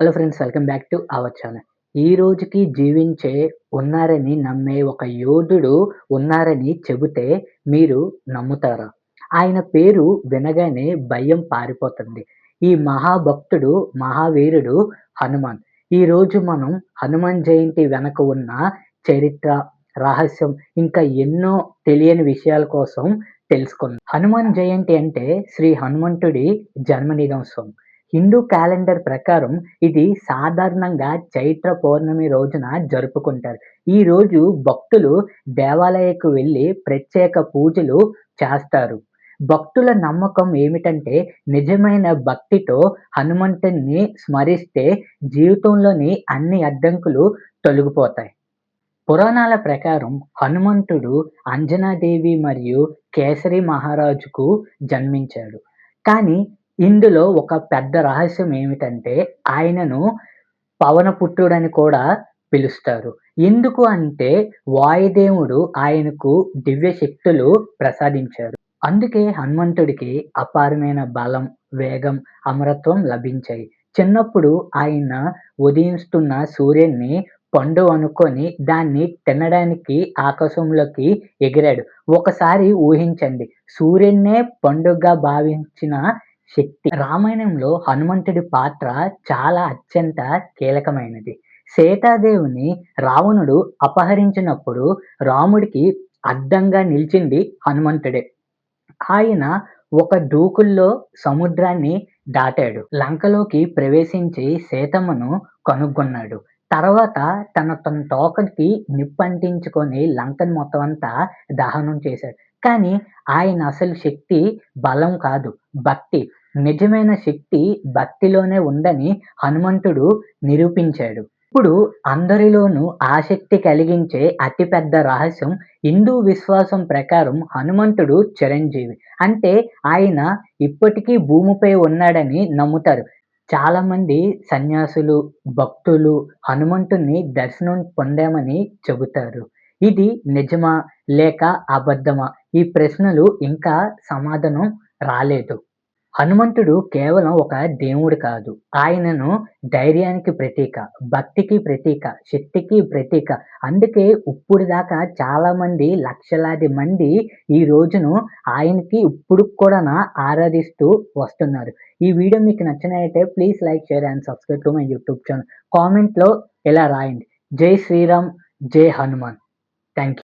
Hello friends, welcome back to our channel. ఈ రోజుకి జీవించే ఉన్నారని నమ్మే ఒక యోధుడు ఉన్నారని చెబితే మీరు నమ్ముతారా? ఆయన పేరు వినగానే భయం పారిపోతుంది. ఈ మహాభక్తుడు, మహావీరుడు హనుమాన్. ఈరోజు మనం హనుమాన్ జయంతి వెనక ఉన్న చరిత్ర, రహస్యం ఇంకా ఎన్నో తెలియని విషయాల కోసం తెలుసుకుందాం. హనుమాన్ జయంతి అంటే శ్రీ హనుమంతుడి జన్మదినోత్సవం. హిందూ క్యాలెండర్ ప్రకారం ఇది సాధారణంగా చైత్ర పౌర్ణమి రోజున జరుపుకుంటారు. ఈ రోజు భక్తులు దేవాలయకు వెళ్లి ప్రత్యేక పూజలు చేస్తారు. భక్తుల నమ్మకం ఏమిటంటే నిజమైన భక్తితో హనుమంతుడిని స్మరిస్తే జీవితంలోని అన్ని అడ్డంకులు తొలగిపోతాయి. పురాణాల ప్రకారం హనుమంతుడు అంజనాదేవి మరియు కేసరి మహారాజుకు జన్మించాడు. కానీ ఇందులో ఒక పెద్ద రహస్యం ఏమిటంటే ఆయనను పవనపుత్రుడని కూడా పిలుస్తారు. ఎందుకు అంటే వాయుదేవుడు ఆయనకు దివ్య శక్తులు ప్రసాదించారు. అందుకే హనుమంతుడికి అపారమైన బలం, వేగం, అమరత్వం లభించాయి. చిన్నప్పుడు ఆయన ఉదయిస్తున్న సూర్యుడిని పండు అనుకొని దాన్ని తినడానికి ఆకాశంలోకి ఎగిరాడు. ఒకసారి ఊహించండి, సూర్యుడినే పండుగగా భావించిన శక్తి. రామాయణంలో హనుమంతుడి పాత్ర చాలా అత్యంత కీలకమైనది. సీతాదేవిని రావణుడు అపహరించినప్పుడు రాముడికి అడ్డంగా నిలిచింది హనుమంతుడే. ఆయన ఒక దూకుల్లో సముద్రాన్ని దాటాడు. లంకలోకి ప్రవేశించి సీతమ్మను కనుగొన్నాడు. తర్వాత తన తోకకి నిప్పంటించుకొని లంకను మొత్తం అంతా దహనం చేశాడు. కానీ ఆయన అసలు శక్తి బలం కాదు, భక్తి. నిజమైన శక్తి భక్తిలోనే ఉందని హనుమంతుడు నిరూపించాడు. ఇప్పుడు అందరిలోనూ ఆసక్తి కలిగించే అతిపెద్ద రహస్యం, హిందూ విశ్వాసం ప్రకారం హనుమంతుడు చిరంజీవి. అంటే ఆయన ఇప్పటికీ భూమిపై ఉన్నాడని నమ్ముతారు. చాలామంది సన్యాసులు, భక్తులు హనుమంతుడిని దర్శనం పొందామని చెబుతారు. ఇది నిజమా లేక అబద్ధమా? ఈ ప్రశ్నలు ఇంకా సమాధానం రాలేదు. హనుమంతుడు కేవలం ఒక దేవుడు కాదు. ఆయనను ధైర్యానికి ప్రతీక, భక్తికి ప్రతీక, శక్తికి ప్రతీక. అందుకే ఇప్పుడు దాకా చాలామంది, లక్షలాది మంది ఈ రోజును ఆయనకి ఇప్పుడు కూడా ఆరాధిస్తూ వస్తున్నారు. ఈ వీడియో మీకు నచ్చినట్లయితే please like, share and subscribe to my YouTube channel. కామెంట్లో ఇలా రాయండి: జై శ్రీరామ్, జై హనుమాన్. Thank you.